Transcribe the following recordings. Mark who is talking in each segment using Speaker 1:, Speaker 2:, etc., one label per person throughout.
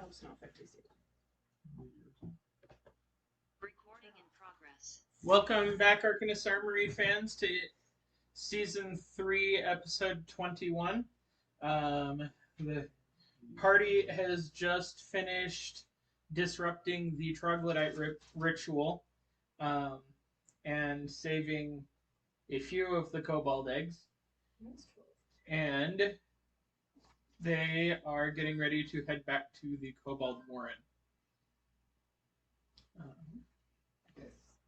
Speaker 1: it's not 50.
Speaker 2: Recording in progress.
Speaker 3: Welcome back, Arcanist Armory fans, to Season 3, Episode 21. The party has just finished disrupting the troglodyte ritual and saving a few of the kobold eggs. And they are getting ready to head back to the kobold warren.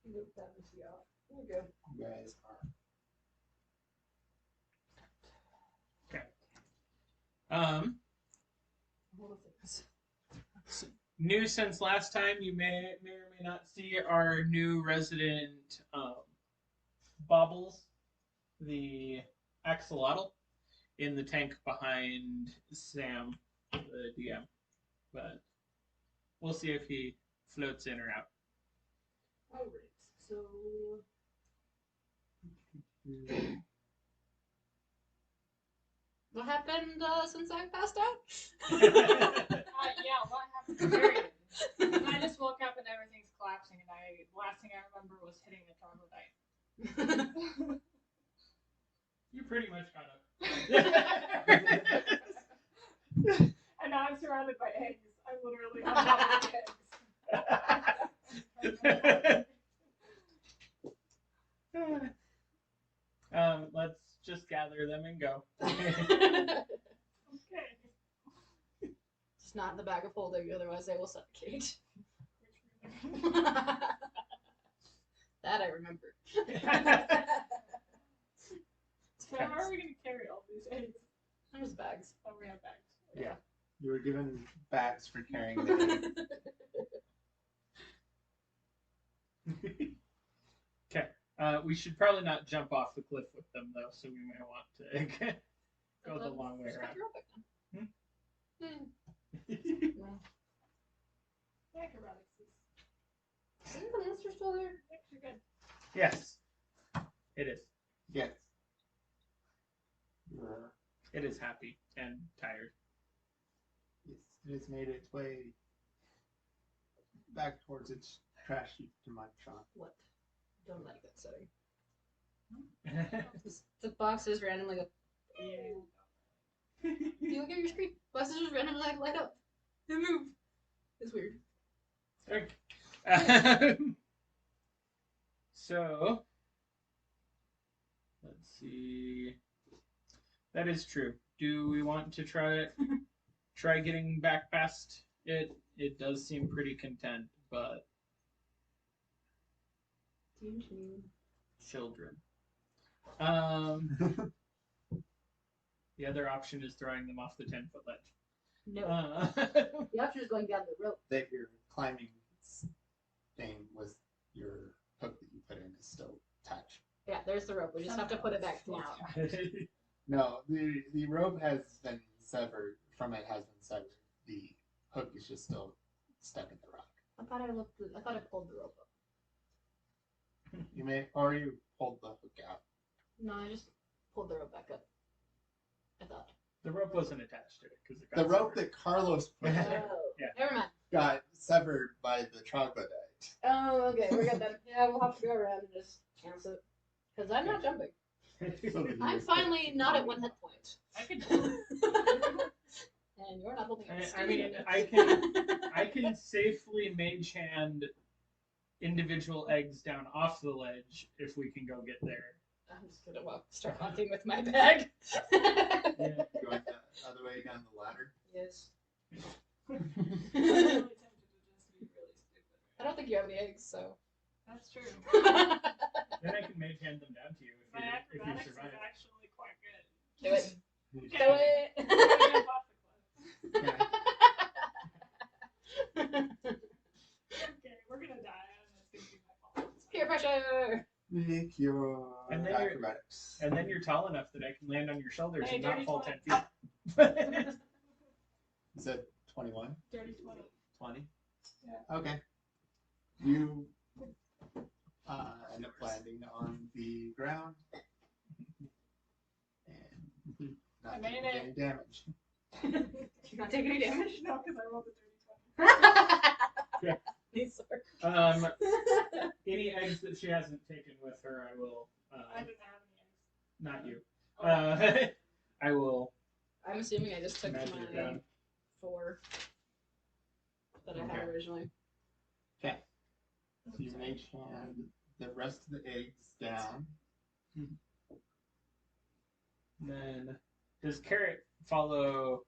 Speaker 1: Move that machine off. We're good.
Speaker 4: You guys are.
Speaker 3: Okay. New since last time, you may or may not see our new resident Bobbles, the axolotl, in the tank behind Sam, the DM. But we'll see if he floats in or out.
Speaker 1: Alright, so...
Speaker 5: What happened since I passed out?
Speaker 6: Yeah, what happened? Period. I just woke up and everything's collapsing, and last thing I remember was hitting the troglodyte.
Speaker 3: You pretty much caught up.
Speaker 6: And now I'm surrounded by eggs. I literally have double eggs.
Speaker 3: Let's just gather them and go.
Speaker 6: Okay.
Speaker 5: Just not in the bag of holding, otherwise they will suffocate. That I remember.
Speaker 6: So how are we going to carry all these eggs?
Speaker 5: There's bags.
Speaker 6: Oh, we have bags.
Speaker 4: Yeah. You were given bags for carrying the eggs.
Speaker 3: Okay. We should probably not jump off the cliff with them, though, so we may want to go the long way around.
Speaker 6: Acrobatics is...
Speaker 5: Isn't the monster still there?
Speaker 6: You're good.
Speaker 3: Yes. It is.
Speaker 4: Yes.
Speaker 3: It is happy and tired.
Speaker 4: It has made its way back towards its trash heap to my shop.
Speaker 5: What? Don't like that setting. The boxes randomly go. You look at your screen. Boxes just randomly light up. They move. It's weird.
Speaker 3: Okay. So, let's see. That is true. Do we want to try getting back past it? It does seem pretty content, but children. The other option is throwing them off the 10-foot ledge.
Speaker 5: No. The option is going down the rope.
Speaker 4: That your climbing thing was your hook that you put in is still attached.
Speaker 5: Yeah, there's the rope. We just have to put it back down.
Speaker 4: No, the rope has been severed. From it has been severed. The hook is just still stuck in the rock.
Speaker 5: I thought I pulled the rope up.
Speaker 4: You may, or you pulled the hook out.
Speaker 5: No, I just pulled the rope back up. I thought.
Speaker 3: The rope wasn't attached to it because it got
Speaker 4: The rope
Speaker 3: severed.
Speaker 4: that Carlos put in
Speaker 3: Yeah.
Speaker 5: Never mind.
Speaker 4: got severed by the troglodyte.
Speaker 5: Oh, okay. We got that. Yeah, we'll have to go around and just chance it. Because I'm not jumping.
Speaker 4: So that
Speaker 5: I'm
Speaker 4: you-
Speaker 5: finally not at 1 hit point.
Speaker 3: I can.
Speaker 5: And you're not holding a
Speaker 3: I mean, I can safely mage hand individual eggs down off the ledge if we can go get there.
Speaker 5: I'm just gonna start walking with my bag.
Speaker 3: Yeah.
Speaker 4: Going the other way down the ladder.
Speaker 5: Yes.
Speaker 6: I'm really tempted to just be really stupid.
Speaker 5: I don't think you have any eggs, so.
Speaker 6: That's true.
Speaker 3: Then I can mage hand them down to you
Speaker 6: My
Speaker 3: if
Speaker 6: acrobatics
Speaker 3: you
Speaker 6: is
Speaker 3: survive.
Speaker 6: actually quite good.
Speaker 5: Do it.
Speaker 6: Okay.
Speaker 5: Do it.
Speaker 6: I'm gonna jump off the cliff. Okay, we're gonna die, and it's gonna be my fault.
Speaker 5: Peer pressure.
Speaker 4: Make your
Speaker 3: And then you're-
Speaker 4: acrobatics.
Speaker 3: And then you're tall enough that I can land on your shoulders
Speaker 6: Hey,
Speaker 3: and not
Speaker 6: dirty
Speaker 3: fall
Speaker 6: 20.
Speaker 3: 10 feet.
Speaker 4: Is that 21?
Speaker 6: Dirty 20.
Speaker 4: 20?
Speaker 6: Yeah.
Speaker 4: Okay. You end up landing on the ground and not
Speaker 6: I made
Speaker 4: taking
Speaker 6: it.
Speaker 4: any damage.
Speaker 5: Did you not take any damage?
Speaker 6: No, because I rolled a dirty
Speaker 5: He's sorry.
Speaker 3: Any eggs that she hasn't taken with her, I will.
Speaker 6: I didn't have
Speaker 3: Not you.
Speaker 6: any eggs.
Speaker 3: I will.
Speaker 5: I'm assuming I just took
Speaker 3: Magic it
Speaker 5: my
Speaker 3: down.
Speaker 5: 4 that I had
Speaker 4: Okay.
Speaker 5: originally.
Speaker 4: Okay. So you mage hand the rest of the eggs down.
Speaker 3: Then does Carrot follow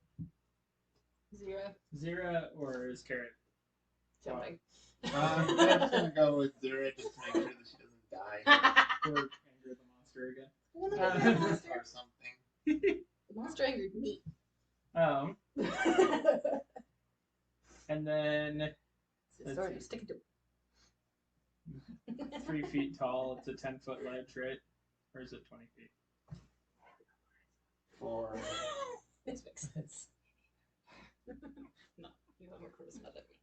Speaker 5: 0.
Speaker 3: Zira or is Carrot?
Speaker 5: Jumping.
Speaker 4: I'm just gonna go with 0 just to make sure that she doesn't die
Speaker 3: Or anger the monster again?
Speaker 4: or something.
Speaker 5: The monster angered me.
Speaker 3: And then
Speaker 5: It's already sticking to
Speaker 3: 3 feet tall. It's a 10-foot ledge, right? Or is it 20 feet?
Speaker 4: 4.
Speaker 5: This makes sense. No, you have more charisma than me.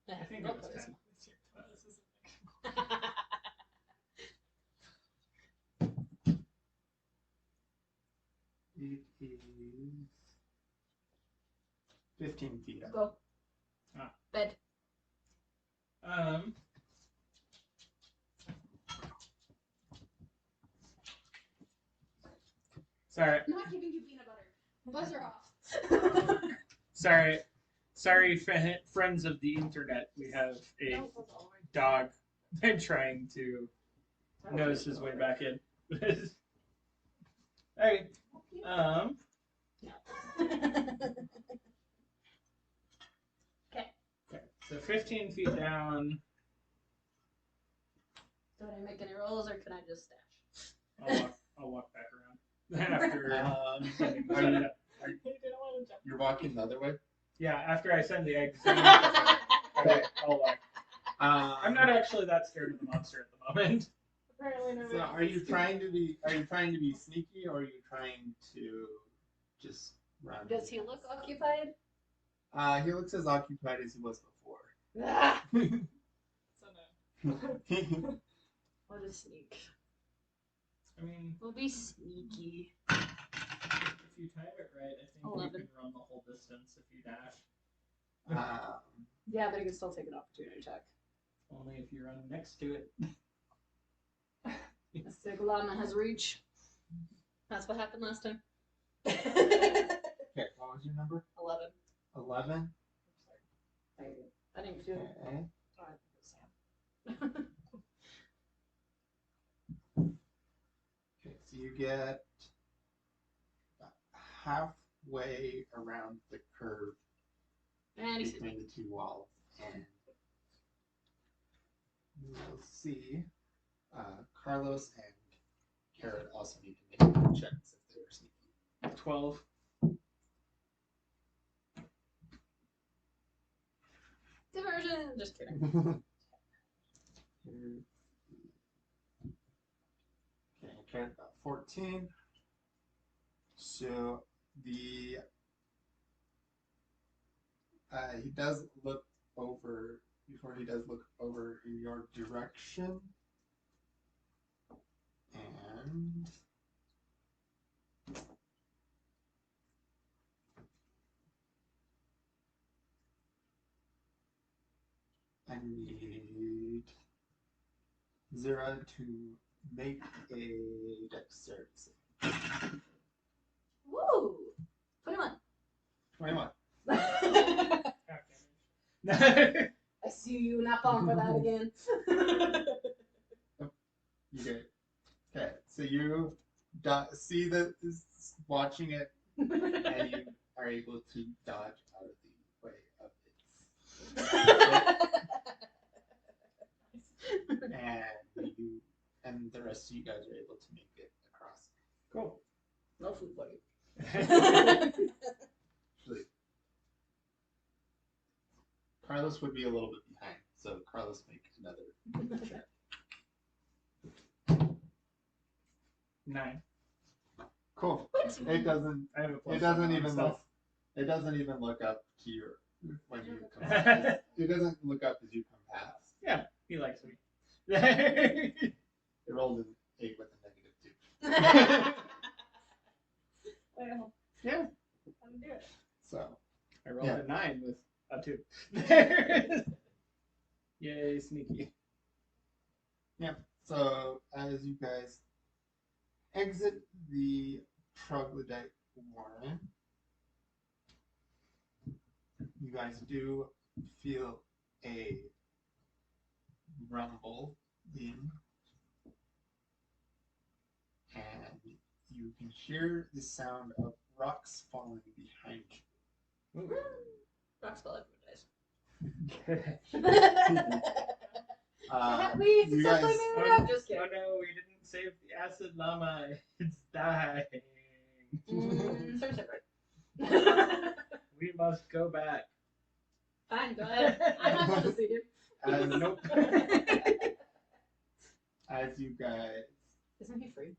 Speaker 3: I think
Speaker 5: No
Speaker 3: it was 10.
Speaker 5: charisma.
Speaker 6: This is
Speaker 4: It is 15 feet up.
Speaker 5: Go.
Speaker 3: Ah.
Speaker 5: Bed.
Speaker 3: Sorry,
Speaker 5: I'm not giving you peanut butter. Buzzer off.
Speaker 3: sorry, friends of the internet. We have a dog trying to nose his way back in. Alright.
Speaker 5: Okay.
Speaker 3: So 15 feet down.
Speaker 5: Do I make any rolls or can I just stash?
Speaker 3: I'll walk back around. After sending the
Speaker 4: Are you-
Speaker 3: egg.
Speaker 6: He didn't want to jump.
Speaker 4: You're walking the other way?
Speaker 3: Yeah, after I send the egg.
Speaker 4: Okay.
Speaker 3: I'll walk. I'm not actually that scared of the monster at the moment.
Speaker 6: Apparently nobody
Speaker 4: So
Speaker 6: else
Speaker 4: are you
Speaker 6: is.
Speaker 4: trying to be sneaky or are you trying to just run?
Speaker 5: Does he look occupied?
Speaker 4: He looks as occupied as he was before.
Speaker 5: Ah,
Speaker 6: So no.
Speaker 5: what a sneak.
Speaker 3: I mean,
Speaker 5: We'll be sneaky.
Speaker 3: if you time it right, I think
Speaker 5: 11.
Speaker 3: you can run the whole distance if you dash.
Speaker 5: Yeah, but he can still take an opportunity check.
Speaker 3: Only if you run next to it.
Speaker 5: Sigolana has reach. That's what happened last time.
Speaker 4: Okay, what was your number?
Speaker 5: 11.
Speaker 4: 11.
Speaker 5: I didn't do it.
Speaker 4: Okay.
Speaker 6: Oh, I think it was Sam.
Speaker 4: Okay, so you get about halfway around the curve
Speaker 5: And he's
Speaker 4: between the two walls, and you'll see Carlos and Carrot also need to make checks if they're sneaky.
Speaker 3: 12.
Speaker 5: diversion. Just kidding.
Speaker 4: Okay, Carrot about 14. So the he does look over before he does look over in your direction, and I need Zira to make a dexterity save.
Speaker 5: Woo! 21.
Speaker 4: 21.
Speaker 5: I see you not falling for that again.
Speaker 4: You get it. Okay, so you see that is watching it, and you are able to dodge out of the way of it, and the rest of you guys are able to make it across.
Speaker 3: Cool.
Speaker 5: No food for you.
Speaker 4: Actually, Carlos would be a little bit behind, so Carlos make another check.
Speaker 3: 9.
Speaker 4: Cool. It doesn't.
Speaker 3: I have a plus
Speaker 4: It doesn't
Speaker 3: one on
Speaker 4: even
Speaker 3: stealth.
Speaker 4: look. It doesn't even look up to your when you come past. It doesn't look up as you come past.
Speaker 3: Yeah, he likes me.
Speaker 4: It rolled an 8 with a -2.
Speaker 6: Well,
Speaker 3: Yeah.
Speaker 6: how to do it.
Speaker 4: So
Speaker 3: I rolled
Speaker 4: Yeah.
Speaker 3: a 9 with 2. Yay, sneaky.
Speaker 4: So as you guys exit the troglodyte warren, you guys do feel a rumble in, and you can hear the sound of rocks falling behind you.
Speaker 5: Rock spell
Speaker 1: We
Speaker 4: You
Speaker 1: successfully
Speaker 4: guys-
Speaker 1: made it out. Just
Speaker 3: Oh
Speaker 1: kidding.
Speaker 3: no, we didn't save the acid llama. It's dying.
Speaker 5: Sort of separate.
Speaker 3: We must go back.
Speaker 5: Fine, go ahead. I'm not going to see you.
Speaker 3: Nope.
Speaker 4: As you guys,
Speaker 5: Isn't he free?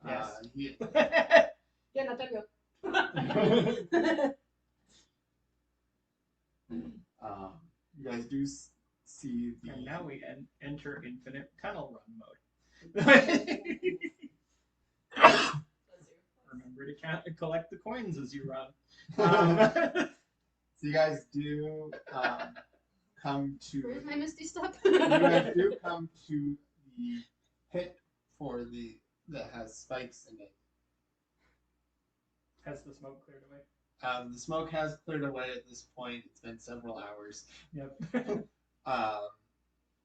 Speaker 3: Yes.
Speaker 4: he-
Speaker 5: Yeah, not that go.
Speaker 4: you guys do see the.
Speaker 3: And now we enter infinite tunnel run mode. Remember to collect the coins as you run.
Speaker 4: So you guys do come to.
Speaker 5: Where's my misty step?
Speaker 4: You guys do come to the pit that has spikes in it.
Speaker 3: Has the smoke cleared away?
Speaker 4: The smoke has cleared away at this point. It's been several hours.
Speaker 3: Yep.
Speaker 5: Alright.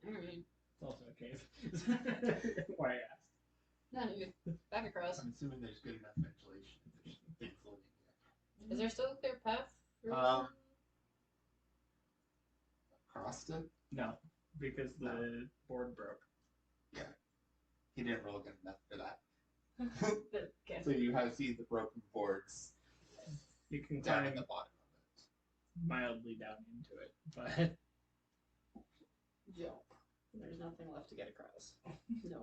Speaker 3: It's also a cave. Why I asked.
Speaker 5: No, you're back across.
Speaker 4: I'm assuming there's good enough ventilation. There's things floating
Speaker 5: Is there still a clear path? through?
Speaker 4: across it.
Speaker 3: No, because the board broke.
Speaker 4: He didn't roll good enough for that.
Speaker 5: Okay.
Speaker 4: So you have seen the broken boards
Speaker 3: You can
Speaker 4: down
Speaker 3: climb
Speaker 4: at the bottom of
Speaker 3: mildly down into it, but
Speaker 5: Jump. There's nothing left to get across. No.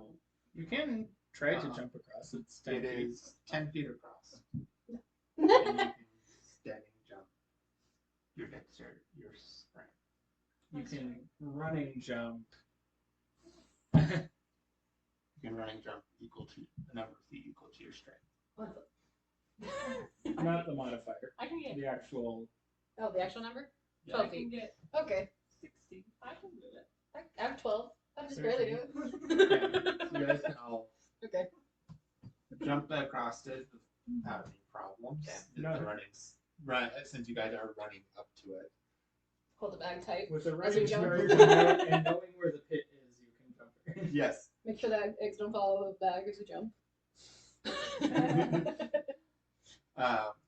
Speaker 3: you can try to jump across. It's
Speaker 4: it.
Speaker 3: 10
Speaker 4: It
Speaker 3: feet.
Speaker 4: is 10 feet across. And you can standing jump your dexterity, your strength.
Speaker 3: You can running jump.
Speaker 4: You can running jump equal to the number of feet equal to your strength.
Speaker 3: Not the modifier.
Speaker 6: I can get
Speaker 3: The actual.
Speaker 5: Oh, the actual number?
Speaker 4: Yeah.
Speaker 5: 12
Speaker 6: I can
Speaker 5: feet.
Speaker 6: get
Speaker 5: Okay.
Speaker 6: 60. I can do it.
Speaker 5: I have 12. I'm just barely doing
Speaker 4: Yeah,
Speaker 5: it.
Speaker 4: so you guys can all
Speaker 5: Okay.
Speaker 4: jump across it without any problems.
Speaker 5: Okay.
Speaker 4: The
Speaker 3: No.
Speaker 4: since you guys are running up to it.
Speaker 5: Hold the bag tight.
Speaker 3: With a
Speaker 5: As you
Speaker 3: running
Speaker 5: jump.
Speaker 3: start and knowing where the pit is, you can jump.
Speaker 4: Yes.
Speaker 5: Make sure that eggs don't fall out of the bag as you jump.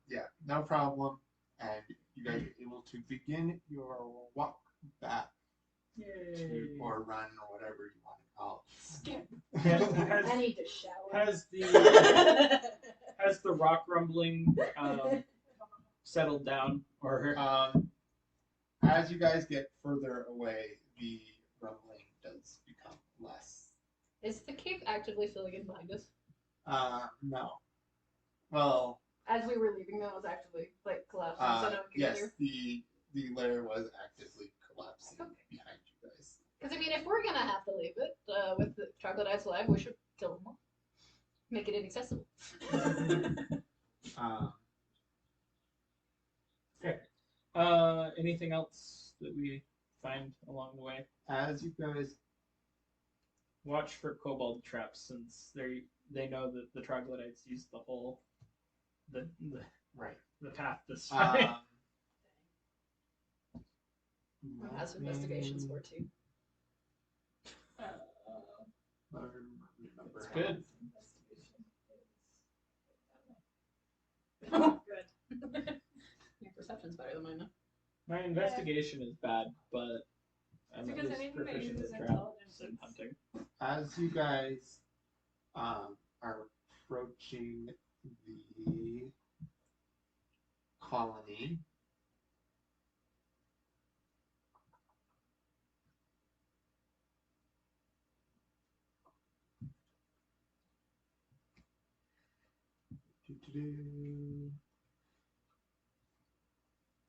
Speaker 4: Yeah, no problem. And you guys are able to begin your walk back
Speaker 3: Yay.
Speaker 4: or run or whatever you want to call
Speaker 5: Skip.
Speaker 3: Has,
Speaker 5: I need to shower.
Speaker 3: has the rock rumbling settled down, or
Speaker 4: it. As you guys get further away, the rumbling does become less.
Speaker 5: Is the cave actively filling in behind us?
Speaker 4: No. Well,
Speaker 5: As we were leaving, that was actually like collapsing, so no one could get
Speaker 4: yes,
Speaker 5: through.
Speaker 4: the lair was actively collapsing behind you guys.
Speaker 5: Because I mean, if we're gonna have to leave it with the chocolate ice alive, we should kill them all. Make it inaccessible.
Speaker 3: anything else that we find along the way?
Speaker 4: As you guys,
Speaker 3: Watch for kobold traps, since they know that the troglodytes use the whole the
Speaker 4: right.
Speaker 3: path this way.
Speaker 5: Has investigations for too.
Speaker 3: It's good.
Speaker 5: Oh, good. Your perception's better than mine now.
Speaker 3: My investigation is bad, but I'm at
Speaker 6: Because
Speaker 3: least
Speaker 6: anything that
Speaker 3: proficient
Speaker 6: uses
Speaker 3: at traps
Speaker 6: intelligence
Speaker 3: and
Speaker 6: is-
Speaker 3: hunting.
Speaker 4: As you guys are approaching the colony,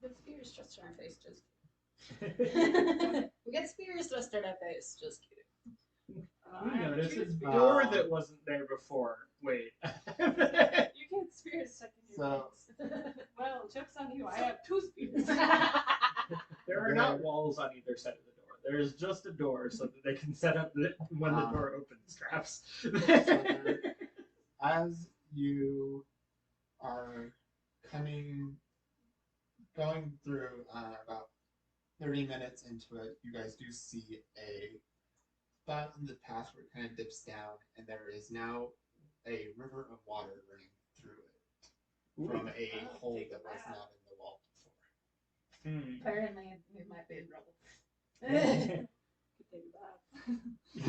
Speaker 5: The spears just in our face, just kidding. We get spears just in our face, just kidding.
Speaker 3: We noticed a
Speaker 6: choose
Speaker 3: door that wasn't there before. Wait.
Speaker 6: You get spears stuck in your
Speaker 4: So-
Speaker 6: face. Well, joke's on you. I have 2 spears.
Speaker 3: There are not walls on either side of the door. There is just a door so that they can set up when the door opens traps.
Speaker 4: As you are going through about 30 minutes into it, you guys do see a spot in the path where it kind of dips down, and there is now a river of water running through it from a hole that was not in the wall before.
Speaker 5: Apparently, we might be in trouble.
Speaker 1: Could take a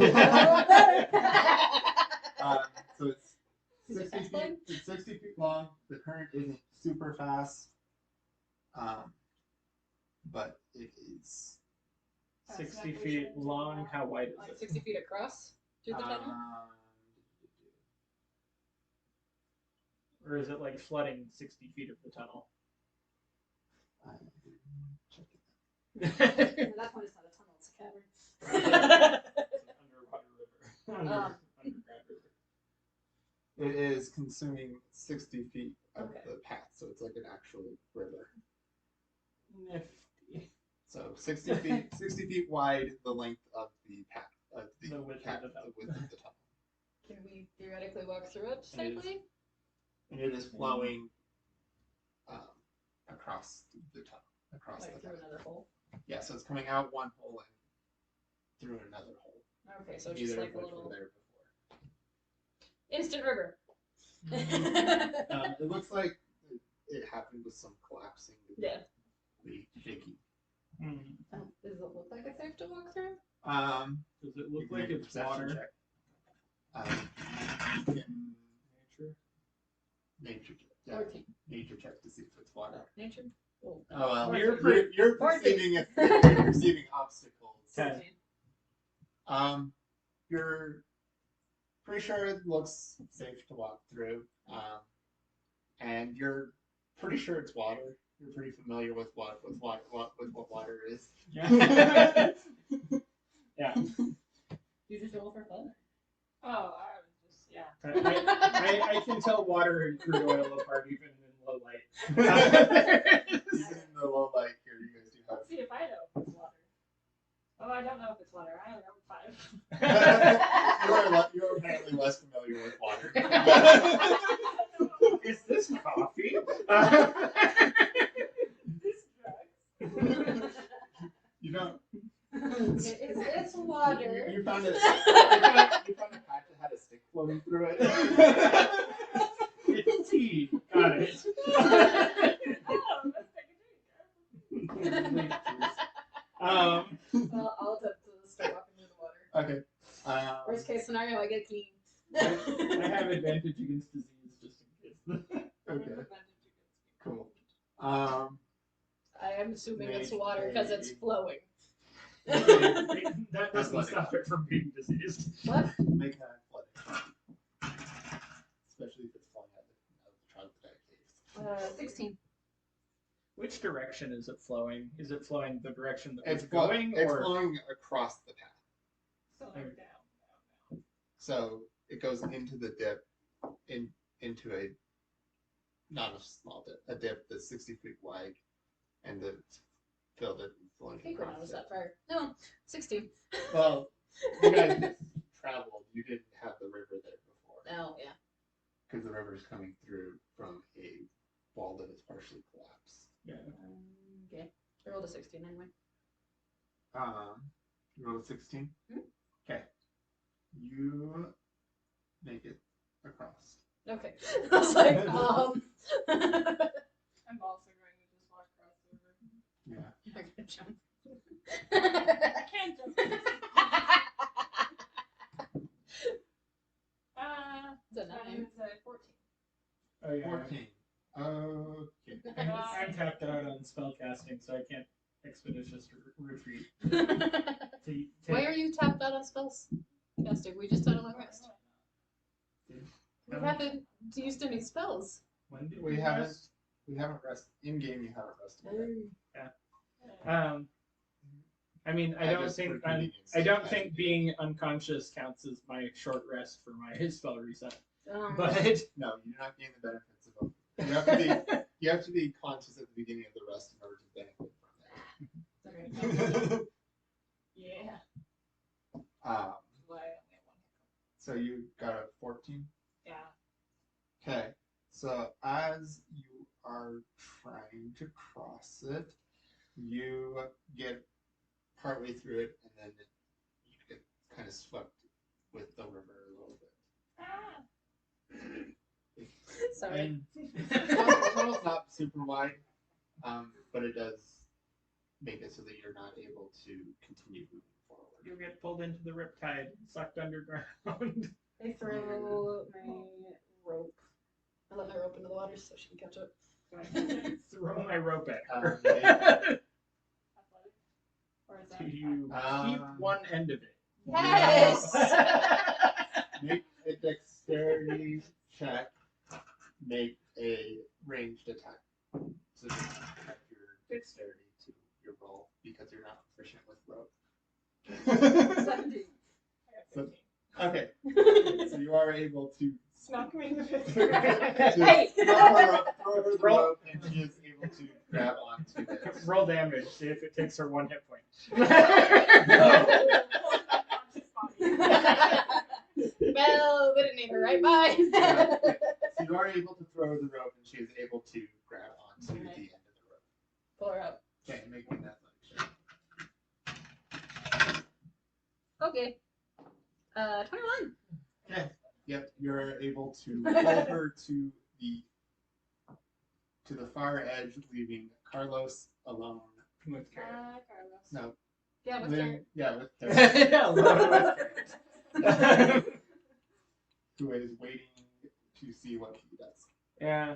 Speaker 1: bath.
Speaker 4: So it's 60 feet long. The current isn't super fast, but it is
Speaker 3: 60 feet long. How wide is
Speaker 5: Like
Speaker 3: it?
Speaker 5: 60 feet across through the tunnel?
Speaker 3: Or is it like flooding 60 feet of the tunnel?
Speaker 5: At that point, it's not a tunnel, it's a cavern.
Speaker 3: It's an underwater river. Underground river.
Speaker 4: It is consuming 60 feet of
Speaker 5: Okay.
Speaker 4: the path, so it's like an actual river.
Speaker 3: Nifty.
Speaker 4: So 60 feet wide, the length of the path,
Speaker 3: The width
Speaker 4: path,
Speaker 3: of the tunnel.
Speaker 4: the width of the tunnel.
Speaker 5: Can we theoretically walk through it safely?
Speaker 4: And it is flowing across the tunnel, across
Speaker 5: Like
Speaker 4: the
Speaker 5: through
Speaker 4: path.
Speaker 5: another hole?
Speaker 4: Yeah, so it's coming out one hole and through another hole.
Speaker 5: Okay, so it's just
Speaker 4: Neither
Speaker 5: like
Speaker 4: of
Speaker 5: a
Speaker 4: which
Speaker 5: little
Speaker 4: were there before.
Speaker 5: instant river.
Speaker 4: It looks like it happened with some collapsing.
Speaker 5: Yeah.
Speaker 4: The shaky.
Speaker 5: Does it look like it's safe to walk through?
Speaker 3: Does it
Speaker 4: You
Speaker 3: look
Speaker 4: can
Speaker 3: like
Speaker 4: make a
Speaker 3: it's
Speaker 4: perception
Speaker 3: water?
Speaker 4: check. In nature check. Yeah,
Speaker 5: 14.
Speaker 4: nature check to see if it's water.
Speaker 5: Nature? Oh,
Speaker 4: Oh well,
Speaker 5: 14.
Speaker 4: you're
Speaker 5: 14.
Speaker 4: perceiving obstacles.
Speaker 3: 10.
Speaker 4: You're pretty sure it looks safe to walk through. And you're pretty sure it's water. You're pretty familiar with what water is.
Speaker 3: Yeah. Yeah.
Speaker 5: You just roll for fun?
Speaker 6: Oh, I was just, yeah.
Speaker 3: I can tell water and crude oil apart even in low light.
Speaker 4: Even in the low light here, you guys do have.
Speaker 6: Let's see if I know if it's water. Oh, I don't know if it's water. I only know 5.
Speaker 4: You're apparently less familiar with water.
Speaker 3: Is this coffee?
Speaker 6: This drugs.
Speaker 4: You don't.
Speaker 5: It's water.
Speaker 4: You found it. You found a patch that had a stick floating through it.
Speaker 3: It's tea. Got it.
Speaker 6: Oh, let's take a drink.
Speaker 5: Well, I'll attempt to start walking through the water.
Speaker 4: Okay.
Speaker 5: Worst case scenario, I get clean.
Speaker 3: I have advantage against disease just in case.
Speaker 4: Okay. Cool.
Speaker 5: I am assuming it's water because it's
Speaker 4: Maybe.
Speaker 5: flowing.
Speaker 3: That doesn't
Speaker 4: Athletic.
Speaker 3: stop it from being diseased.
Speaker 5: What?
Speaker 4: Make that athletic. Especially if it's falling out of the troglodyte caves.
Speaker 5: 16.
Speaker 3: Which direction is it flowing? Is it flowing the direction that
Speaker 4: It's
Speaker 3: it's going,
Speaker 4: It's
Speaker 3: or
Speaker 4: flowing across the path.
Speaker 6: So they're down.
Speaker 4: So it goes into the dip, into a not a small dip, a dip that's 60 feet wide, and it's filled it and
Speaker 5: I
Speaker 4: flowing
Speaker 5: think when I
Speaker 4: across
Speaker 5: was
Speaker 4: it.
Speaker 5: that far. No, 16.
Speaker 4: Well, you guys just traveled. You didn't have the river there before,
Speaker 5: Oh, yeah.
Speaker 4: because the river is coming through from a wall that is partially collapsed.
Speaker 3: yeah.
Speaker 5: Okay. I rolled a 16 anyway.
Speaker 4: You rolled a 16.
Speaker 5: Mhm.
Speaker 4: Okay, you make it across.
Speaker 5: Okay. I was like,
Speaker 6: I'm also going to just walk across the river.
Speaker 4: Yeah.
Speaker 5: I can jump.
Speaker 6: I can't jump.
Speaker 5: It's a 9.
Speaker 6: It's a 14.
Speaker 3: Oh yeah.
Speaker 4: 14. Okay.
Speaker 3: I'm tapped out on spell casting, so I can't expeditious retreat.
Speaker 5: Why are you tapped out on spells? Casting, we just had a long rest. We haven't used any spells.
Speaker 3: When did
Speaker 4: We
Speaker 3: you
Speaker 4: haven't.
Speaker 3: rest?
Speaker 4: We haven't rested. In game, you haven't rested.
Speaker 3: I mean, I don't
Speaker 4: just for
Speaker 3: think
Speaker 4: convenience,
Speaker 3: I don't
Speaker 4: I
Speaker 3: think
Speaker 4: did.
Speaker 3: being unconscious counts as my short rest for my spell reset.
Speaker 5: But
Speaker 3: But
Speaker 4: No, you're not getting the benefits of them. You have to be conscious at the beginning of the rest in order to benefit from that.
Speaker 5: okay.
Speaker 6: Yeah.
Speaker 4: um,
Speaker 6: Why I only have one.
Speaker 4: so you got a 14.
Speaker 6: Yeah.
Speaker 4: Okay. So as you are trying to cross it, you get partway through it, and then you get kind of swept with the river a little bit.
Speaker 6: Ah.
Speaker 5: Sorry.
Speaker 4: And the tunnel's not super wide, but it does make it so that you're not able to continue moving forward.
Speaker 3: You get pulled into the riptide, sucked underground.
Speaker 5: I throw my rope. I let my rope into the water so she can catch up.
Speaker 3: Throw my rope at her.
Speaker 6: Athletic? Or is that
Speaker 3: Do you
Speaker 4: Um,
Speaker 3: keep one end of it?
Speaker 5: Yes!
Speaker 4: Make a dexterity check. Make a ranged attack. So just add your dexterity to your roll because you're not proficient with rope.
Speaker 5: 17.
Speaker 6: I got 15.
Speaker 4: Okay, so you are able to
Speaker 6: Snuck me into
Speaker 4: to
Speaker 6: 15.
Speaker 5: Hey!
Speaker 4: throw her the rope, and she is able to grab onto this.
Speaker 3: Roll damage, see if it takes her 1 hit point.
Speaker 5: Well, we didn't need her, right? Bye!
Speaker 4: So you are able to throw the rope, and she is able to grab onto the end of the rope.
Speaker 5: Pull her up.
Speaker 4: Okay, make me an athletic check.
Speaker 5: Okay. 21.
Speaker 4: Okay. Yep, you're able to pull her to the far edge, leaving Carlos alone.
Speaker 3: With Karen.
Speaker 6: Carlos.
Speaker 4: No,
Speaker 5: Yeah, with
Speaker 4: leaving,
Speaker 5: her.
Speaker 4: yeah, with Karen,
Speaker 3: Yeah, alone with Karen.
Speaker 4: who is waiting to see what he does.
Speaker 3: Yeah.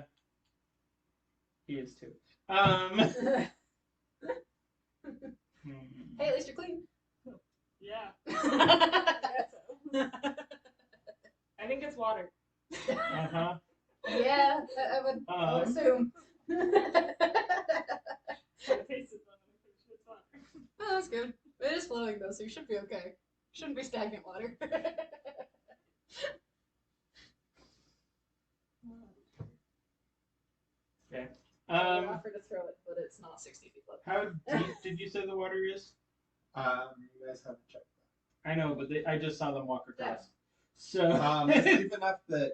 Speaker 3: He is too.
Speaker 5: Hey, at least you're clean.
Speaker 6: Yeah.
Speaker 5: yeah.
Speaker 6: I think it's water.
Speaker 3: Uh-huh.
Speaker 5: I would assume.
Speaker 6: I tasted one and I'm pretty sure it's water.
Speaker 5: Oh, that's good. It is flowing though, so you should be okay. Shouldn't be stagnant water.
Speaker 3: Okay.
Speaker 5: I would offer to throw it, but it's not 60 feet low.
Speaker 3: How deep did you say the water is?
Speaker 4: You guys haven't checked
Speaker 3: I know, but I just saw them walk across.
Speaker 5: Yeah.
Speaker 3: So,
Speaker 4: that. It's deep enough that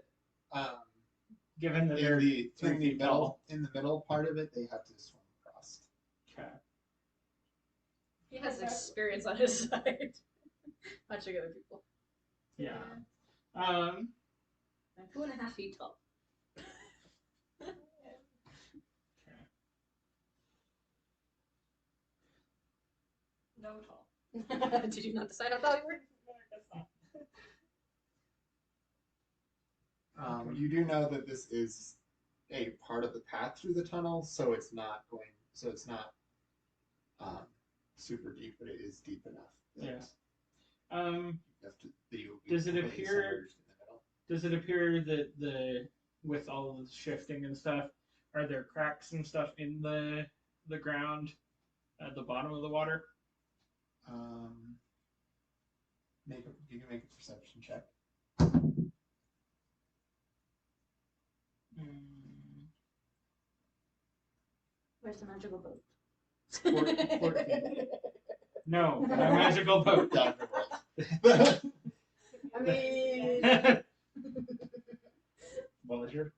Speaker 3: given that they're 3 feet tall.
Speaker 4: in the middle part of it, they have to swim across.
Speaker 3: Okay.
Speaker 5: He has experience on his side. Much like other people.
Speaker 3: Yeah.
Speaker 5: I'm 2.5 feet tall.
Speaker 6: No tall.
Speaker 5: Did you not decide how tall you were?
Speaker 6: No, I guess not.
Speaker 4: You do know that this is a part of the path through the tunnel, so it's not super deep, but it is deep enough. that
Speaker 3: Yeah.
Speaker 4: you have to, that you'll be
Speaker 3: Does it
Speaker 4: completely
Speaker 3: appear-
Speaker 4: submerged in the middle.
Speaker 3: Does it appear that with all of the shifting and stuff, are there cracks and stuff in the ground at the bottom of the water?
Speaker 4: You can make a perception check.
Speaker 5: Where's the magical boat?
Speaker 4: 14.
Speaker 3: No, my magical boat.
Speaker 4: Down the road.
Speaker 5: I mean,
Speaker 4: What was your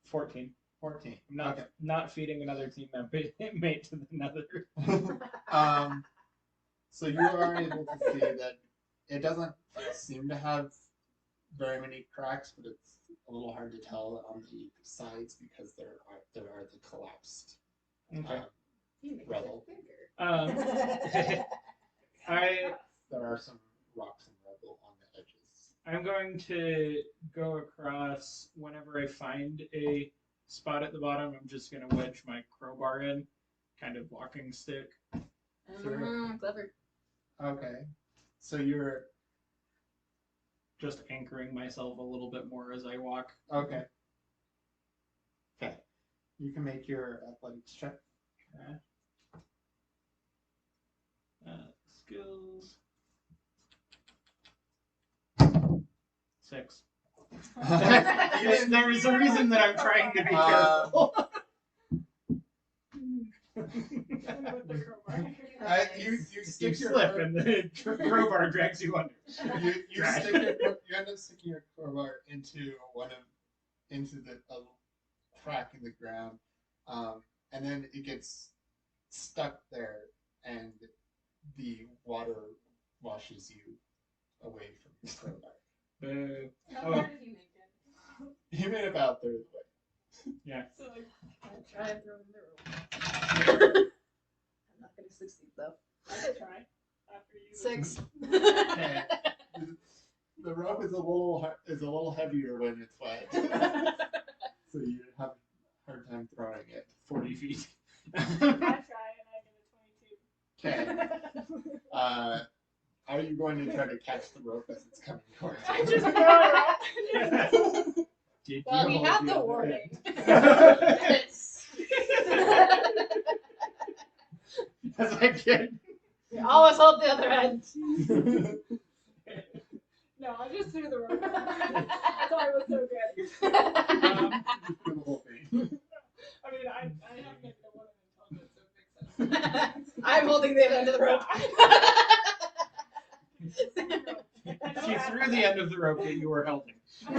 Speaker 3: 14.
Speaker 4: 14?
Speaker 3: I'm not
Speaker 4: Okay.
Speaker 3: not feeding another teammate to another.
Speaker 4: So you are able to see that it doesn't seem to have very many cracks, but it's a little hard to tell on the sides because there are the collapsed
Speaker 3: Okay.
Speaker 4: rubble. There are some rocks and rubble on the edges.
Speaker 3: I'm going to go across whenever I find a spot at the bottom. I'm just going to wedge my crowbar in, kind of walking stick.
Speaker 5: Clever.
Speaker 4: Okay. So you're
Speaker 3: Just anchoring myself a little bit more as I walk.
Speaker 4: okay. Okay. You can make your athletics check.
Speaker 3: Okay. Skills. 6. There is a reason that I'm trying to be careful.
Speaker 4: You
Speaker 3: You
Speaker 4: stick your
Speaker 3: slip and the crowbar drags you under.
Speaker 4: you
Speaker 3: Drag.
Speaker 4: stick your you end up sticking your crowbar into the crack in the ground, and then it gets stuck there, and the water washes you away from your crowbar.
Speaker 3: Boo.
Speaker 6: How
Speaker 3: Oh.
Speaker 6: far did you make it?
Speaker 4: You made about third way.
Speaker 3: Yeah.
Speaker 6: So like,
Speaker 5: I'll try and throw in the rope. I'm not gonna succeed though.
Speaker 6: I could try after you.
Speaker 5: 6.
Speaker 4: Okay. The rope is a little heavier when it's wet, so you have a hard time throwing it.
Speaker 3: 40 feet.
Speaker 6: I try and I get a 22.
Speaker 4: Okay. Are you going to try to catch the rope as it's coming towards you?
Speaker 6: I just throw it
Speaker 3: Did
Speaker 5: Well, we
Speaker 3: you
Speaker 5: have
Speaker 3: hold
Speaker 5: the
Speaker 3: other
Speaker 5: warning.
Speaker 3: end? As I can.
Speaker 5: We always hold the other end.
Speaker 6: No, I just threw the rope. I thought it was so good.
Speaker 4: Just do the whole thing.
Speaker 6: I mean, I have made the one intelligence, so it makes sense.
Speaker 5: I'm holding the other end of the rope.
Speaker 3: She threw the end of the rope that you were holding.
Speaker 6: I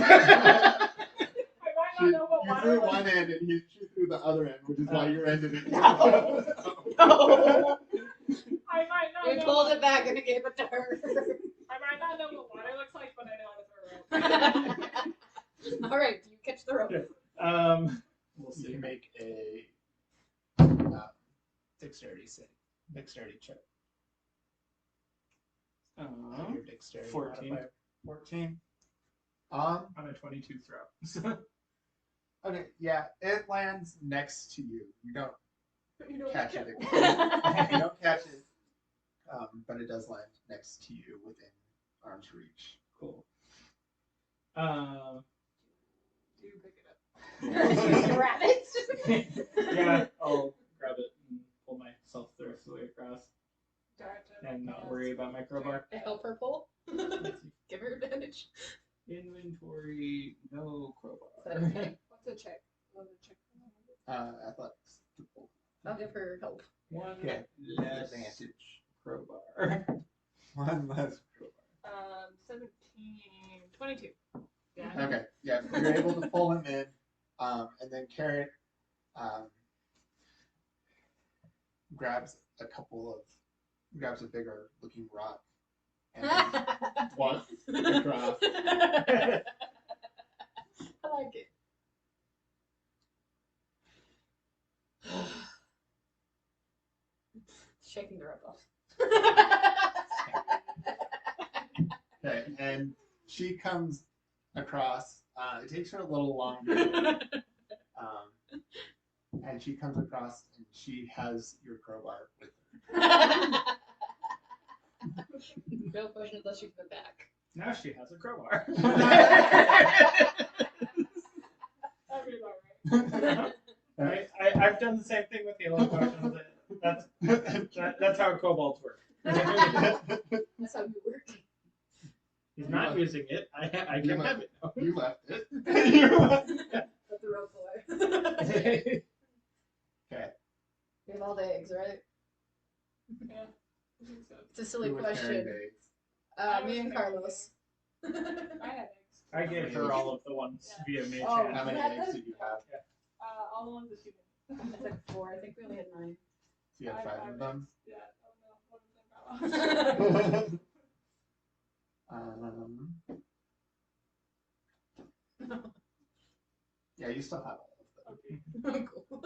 Speaker 6: might not know what
Speaker 4: You
Speaker 6: water
Speaker 4: threw
Speaker 6: was.
Speaker 4: one end and she threw the other end, which is why you're ended it.
Speaker 5: No.
Speaker 6: I might not
Speaker 5: We
Speaker 6: know.
Speaker 5: pulled it back and it gave it to her.
Speaker 6: I might not know what water looks like, but I know how to throw a rope.
Speaker 5: All right, do you catch the rope?
Speaker 3: We'll
Speaker 4: You
Speaker 3: see.
Speaker 4: can make a dexterity check. Your dexterity
Speaker 3: 14.
Speaker 4: modifier. 14.
Speaker 3: On a 22 throw.
Speaker 4: Okay, yeah, it lands next to you. You don't
Speaker 6: You don't
Speaker 4: catch
Speaker 6: get
Speaker 4: it. You don't catch it, but it does land next to you within arm's reach.
Speaker 3: Cool.
Speaker 6: Do you pick it up?
Speaker 5: Grab it.
Speaker 3: Yeah, I'll grab it and pull myself the rest of the way across
Speaker 6: Gotcha.
Speaker 3: and not worry about my crowbar.
Speaker 5: I help her pull. Give her advantage.
Speaker 3: Inventory, no
Speaker 5: Is that
Speaker 3: crowbar.
Speaker 5: okay?
Speaker 6: What's a check? What's a check?
Speaker 4: Athletics. To pull.
Speaker 5: I'll give her help.
Speaker 3: One
Speaker 4: Okay.
Speaker 3: less
Speaker 4: Advantage.
Speaker 3: crowbar.
Speaker 4: One less crowbar.
Speaker 6: 17, 22. Yeah.
Speaker 4: Okay, yeah, you're able to pull him in, and then Carrot grabs a bigger looking rock and then walks across.
Speaker 5: I like it. Shaking the rope off.
Speaker 4: Okay, and she comes across. It takes her a little longer, and she comes across, and she has your crowbar with her.
Speaker 5: No question unless she put it back.
Speaker 3: Now she has a crowbar.
Speaker 6: That'd be about right.
Speaker 3: I've done the same thing with Halo potions. That's how kobolds work.
Speaker 5: That's how you work.
Speaker 3: He's not using it. I can have it now.
Speaker 4: You left it.
Speaker 5: Let the rope away.
Speaker 4: Okay.
Speaker 5: We have all the eggs, right?
Speaker 6: Yeah. I think so.
Speaker 5: It's a silly
Speaker 4: Who was carrying
Speaker 5: question.
Speaker 4: the eggs?
Speaker 5: Me and Carlos.
Speaker 6: I had eggs.
Speaker 3: I gave her all of the ones via Mage
Speaker 5: Oh.
Speaker 3: Hand.
Speaker 4: How many
Speaker 5: Yeah,
Speaker 4: eggs did you have?
Speaker 6: All the ones that she did.
Speaker 5: I took 4. I think we only had 9.
Speaker 4: So you had 5 of them.
Speaker 6: Yeah. Oh no. One of them got lost.
Speaker 4: Yeah, you still have all of them.
Speaker 5: Cool.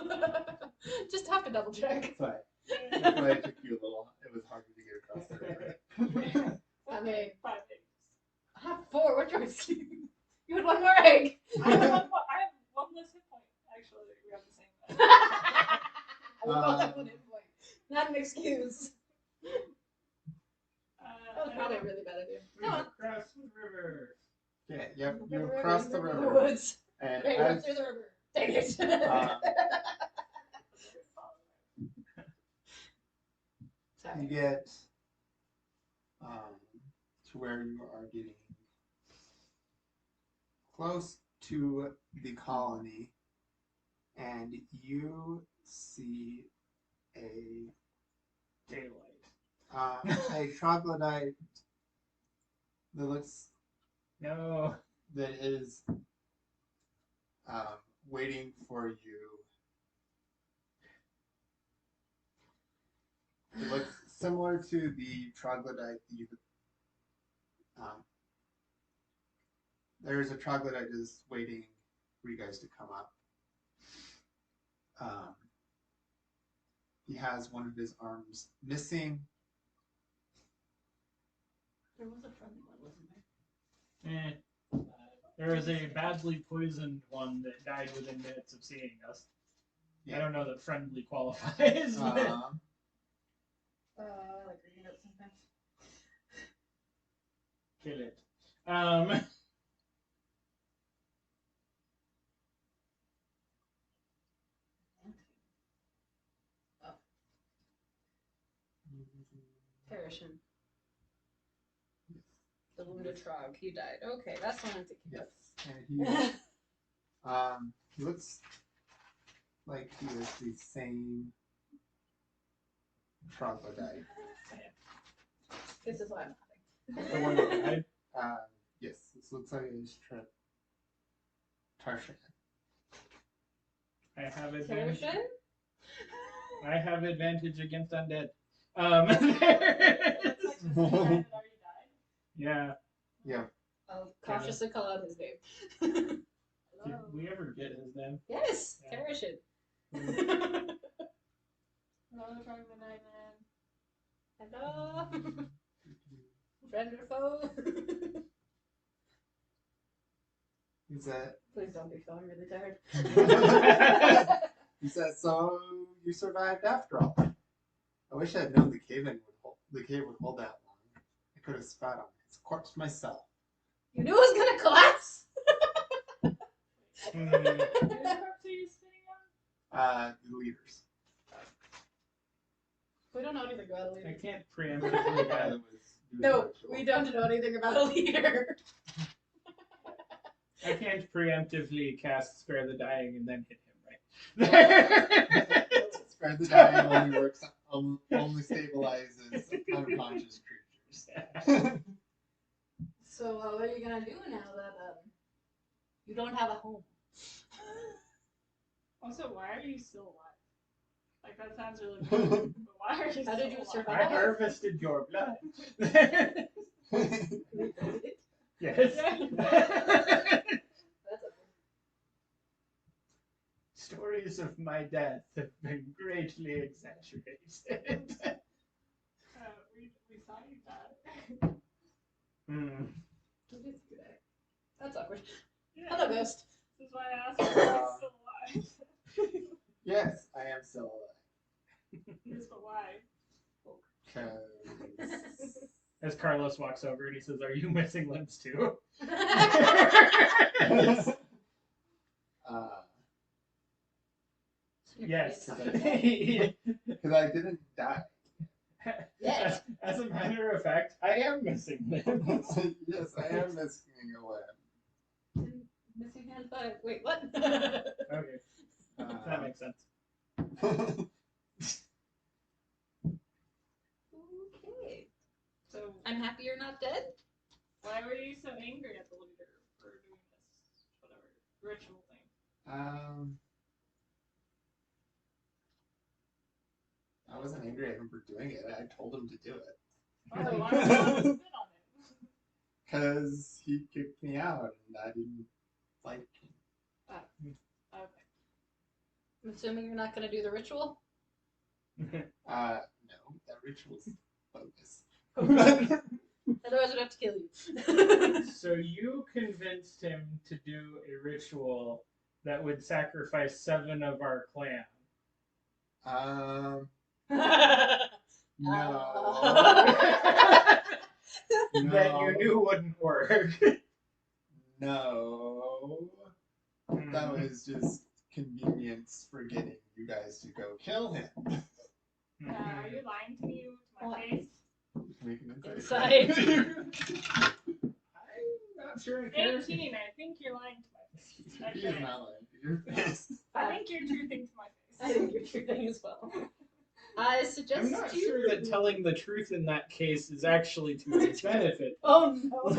Speaker 5: Just have to double check.
Speaker 4: That's why it took you a little. It was harder to get across the river.
Speaker 5: I mean,
Speaker 6: 5 eggs.
Speaker 5: I have 4. What choice? You had 1 more egg.
Speaker 6: I have one less hit point. Actually, we have the same.
Speaker 5: I both have 1 hit point. Not an excuse. That was probably a really bad idea. Come on.
Speaker 3: Cross the river.
Speaker 4: Yeah, yep.
Speaker 5: The
Speaker 4: You
Speaker 5: river,
Speaker 4: cross the
Speaker 5: the
Speaker 4: river,
Speaker 5: woods.
Speaker 4: and
Speaker 5: Hey,
Speaker 4: as
Speaker 5: run through the river. Dang it.
Speaker 4: you
Speaker 5: Sorry.
Speaker 4: get to where you are getting close to the colony, and you see a
Speaker 3: Daylight.
Speaker 4: A troglodyte that looks
Speaker 3: No.
Speaker 4: that is waiting for you. It looks similar to the troglodyte that you've. There's a troglodyte just waiting for you guys to come up. He has one of his arms missing.
Speaker 1: There was a friendly one, wasn't there?
Speaker 3: There was a badly poisoned one that died within minutes of seeing us. I don't know that friendly qualifies.
Speaker 6: I like reading it sometimes.
Speaker 3: Kill it.
Speaker 5: Perishin. The wounded frog. He died. Okay, that's what I'm thinking
Speaker 4: Yes,
Speaker 5: of.
Speaker 4: and he looks like he is the same troglodyte.
Speaker 5: This is why I'm laughing.
Speaker 3: The one that died.
Speaker 4: Yes, this looks like it's Tarshan.
Speaker 3: I have advantage.
Speaker 5: Perishin?
Speaker 3: I have advantage against undead.
Speaker 6: Looks like the same guy that already died.
Speaker 3: Yeah.
Speaker 4: Yeah.
Speaker 5: I'll cautiously call out his name.
Speaker 3: Did
Speaker 6: Hello.
Speaker 3: we ever get his name?
Speaker 5: Yes,
Speaker 3: Yeah.
Speaker 5: Perishin.
Speaker 6: Hello, troglodyte man.
Speaker 5: Hello. Friend or foe?
Speaker 4: Is that?
Speaker 5: Please don't be phone really tired.
Speaker 4: He says, "So you survived after all." I wish I had known the cave would hold that long. I could have spat on his corpse myself.
Speaker 5: You knew it was gonna collapse.
Speaker 3: Hmm.
Speaker 6: Whose corpse are you spitting on?
Speaker 4: The leaders.
Speaker 5: We don't know anything about a
Speaker 3: I
Speaker 5: leader.
Speaker 3: can't
Speaker 4: The
Speaker 3: preemptively
Speaker 4: guy that
Speaker 3: cast.
Speaker 4: was doing
Speaker 5: No,
Speaker 4: the ritual.
Speaker 5: we don't know anything about a leader.
Speaker 3: I can't preemptively cast Spare the Dying and then hit him, right?
Speaker 4: Spare the dying only works. Only stabilizes unconscious creatures.
Speaker 5: So what are you gonna do now that you don't have a home?
Speaker 6: Also, why are you still alive? Like, that sounds really weird, but why are you
Speaker 5: How
Speaker 6: still
Speaker 5: did you
Speaker 6: alive?
Speaker 5: survive?
Speaker 3: I harvested your blood. Yes.
Speaker 5: That's okay.
Speaker 3: Stories of my death have been greatly exaggerated.
Speaker 6: We saw you die.
Speaker 3: Hmm.
Speaker 5: That's awkward.
Speaker 6: Yeah,
Speaker 5: Hello, ghost.
Speaker 6: This is why I asked if you're still alive.
Speaker 4: Yes, I am still alive.
Speaker 6: Yes, but why?
Speaker 4: 'Cause
Speaker 3: As Carlos walks over and he says, "Are you missing limbs too?" Yes.
Speaker 4: Because I didn't die.
Speaker 5: Yes.
Speaker 3: As a matter of fact, I am missing limbs.
Speaker 4: Yes, I am missing a limb.
Speaker 5: Missing hand 5. Wait, what?
Speaker 3: Okay, that makes sense.
Speaker 5: Okay.
Speaker 6: So,
Speaker 5: I'm happy you're not dead.
Speaker 6: why were you so angry at the leader for doing this, whatever, ritual thing?
Speaker 4: I wasn't angry at him for doing it. I told him to do it.
Speaker 6: Oh, why would you want to spit on it?
Speaker 4: Because he kicked me out and I didn't like him.
Speaker 6: Okay.
Speaker 5: I'm assuming you're not going to do the ritual.
Speaker 4: No, that ritual's bogus.
Speaker 5: Otherwise, we'd have to kill you.
Speaker 3: So you convinced him to do a ritual that would sacrifice 7 of our clan.
Speaker 4: No.
Speaker 3: That you knew wouldn't work.
Speaker 4: No. That was just convenience for getting you guys to go kill him.
Speaker 6: Are you lying to me to my
Speaker 5: What?
Speaker 6: face?
Speaker 4: Make an
Speaker 5: Inside.
Speaker 3: I'm not sure I care.
Speaker 6: 18, I think you're lying to my face.
Speaker 4: He is not lying to your face.
Speaker 6: I think you're truthing to my face.
Speaker 5: I think you're true thing as well. I suggest
Speaker 3: I'm not
Speaker 5: you.
Speaker 3: sure that telling the truth in that case is actually to his benefit.
Speaker 5: Oh no!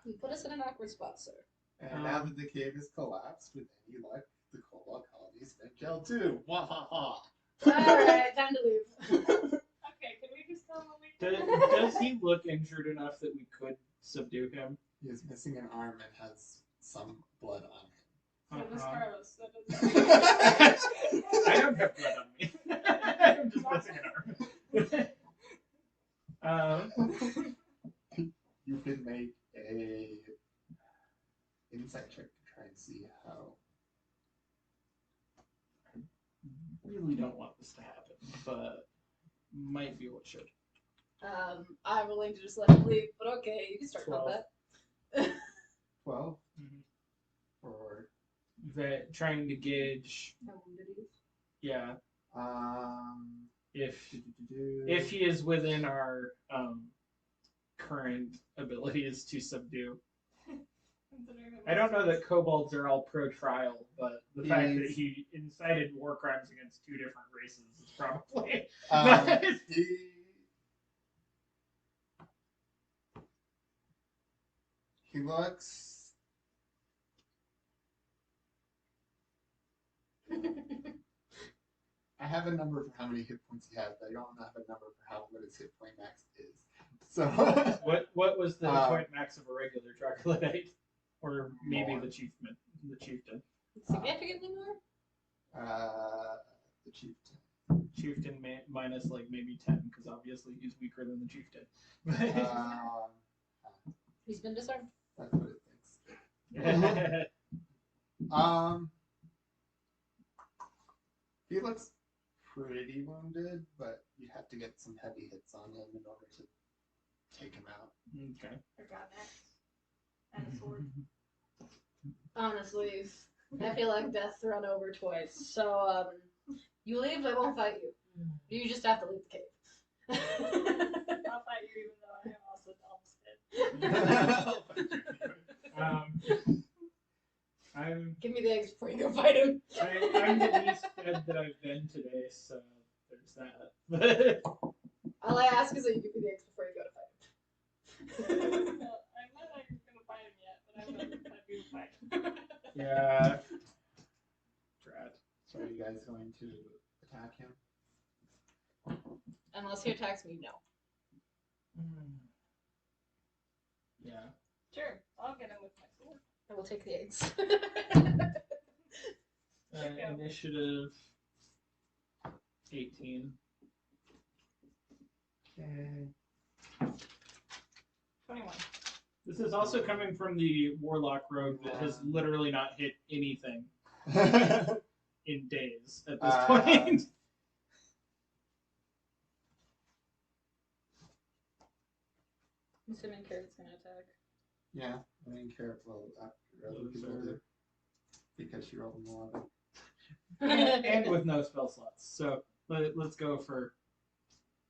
Speaker 5: You put us in an awkward spot, sir.
Speaker 4: And now that the cave has collapsed, with any luck, the cobalt colony's been killed too. Wahaha!
Speaker 5: Alright, time to leave.
Speaker 6: Okay, can we just tell him what we
Speaker 3: Does he look injured enough that we could subdue him?
Speaker 4: He is missing an arm and has some blood on
Speaker 6: So does
Speaker 3: Uh-huh.
Speaker 6: Carlos. So does
Speaker 3: I don't have blood on me. I'm just missing an arm.
Speaker 4: him. You can make a insight check to try and see how.
Speaker 3: I really don't want this to happen, but might be what should.
Speaker 5: I'm willing to just let him leave, but okay, you can start
Speaker 3: 12.
Speaker 5: combat.
Speaker 4: 12
Speaker 3: Mhm.
Speaker 4: or
Speaker 3: Trying to gauge,
Speaker 5: How wounded he is.
Speaker 3: yeah, if
Speaker 4: if
Speaker 3: he is within our current abilities to subdue. I don't know that kobolds are all pro-trial, but the fact that he incited war crimes against 2 different races is probably.
Speaker 4: he looks. I have a number for how many hit points he has, but I don't have a number for what his hit point max is. So
Speaker 3: What was the point max of a regular troglodyte, or maybe
Speaker 4: more.
Speaker 3: the chieftain?
Speaker 5: Significantly more?
Speaker 4: The chieftain.
Speaker 3: Chieftain minus like maybe 10, because obviously he's weaker than the chieftain.
Speaker 5: He's been disarmed.
Speaker 4: That's what it thinks. He looks pretty wounded, but you have to get some heavy hits on him in order to take him out.
Speaker 3: Okay.
Speaker 6: I got an axe and a sword.
Speaker 5: Honestly, I feel like death's run over twice. So, you leave, I won't fight you. You just have to leave the cave.
Speaker 6: I'll fight you even though I am also
Speaker 3: I'm
Speaker 5: Give me the eggs before you go fight him.
Speaker 3: I'm the least dead that I've been today, so there's that.
Speaker 5: All I ask is that you give me the eggs before you go to fight him.
Speaker 6: Well, I'm not going to fight him yet, but I'm going to fight him.
Speaker 3: Yeah. Drat.
Speaker 4: So are you guys going to attack him?
Speaker 5: Unless he attacks me, no.
Speaker 3: Yeah.
Speaker 6: Sure, I'll get him with my sword.
Speaker 5: I will take the eggs.
Speaker 3: Initiative 18.
Speaker 4: Okay.
Speaker 6: 21.
Speaker 3: This is also coming from the Warlock Rogue that has literally not hit anything in days at this point.
Speaker 5: I'm assuming Carrot's gonna attack.
Speaker 4: Yeah, I mean, Carrot will after other people do. Because she rolled an 11.
Speaker 3: and with no spell slots. So let's go for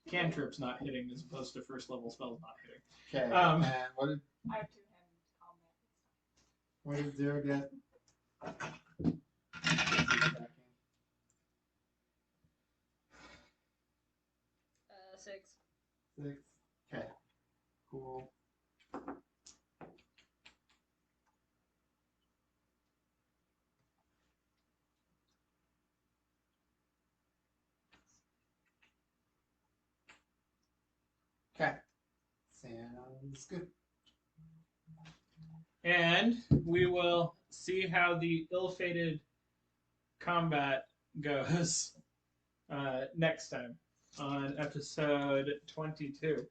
Speaker 3: cantrips not hitting as opposed to first level spells not hitting.
Speaker 4: Okay, and what did
Speaker 6: I have 2-handed combat.
Speaker 4: what did Zero get?
Speaker 5: 6.
Speaker 4: 6. Okay, cool. Okay, sounds good.
Speaker 3: And we will see how the ill-fated combat goes next time on episode 22.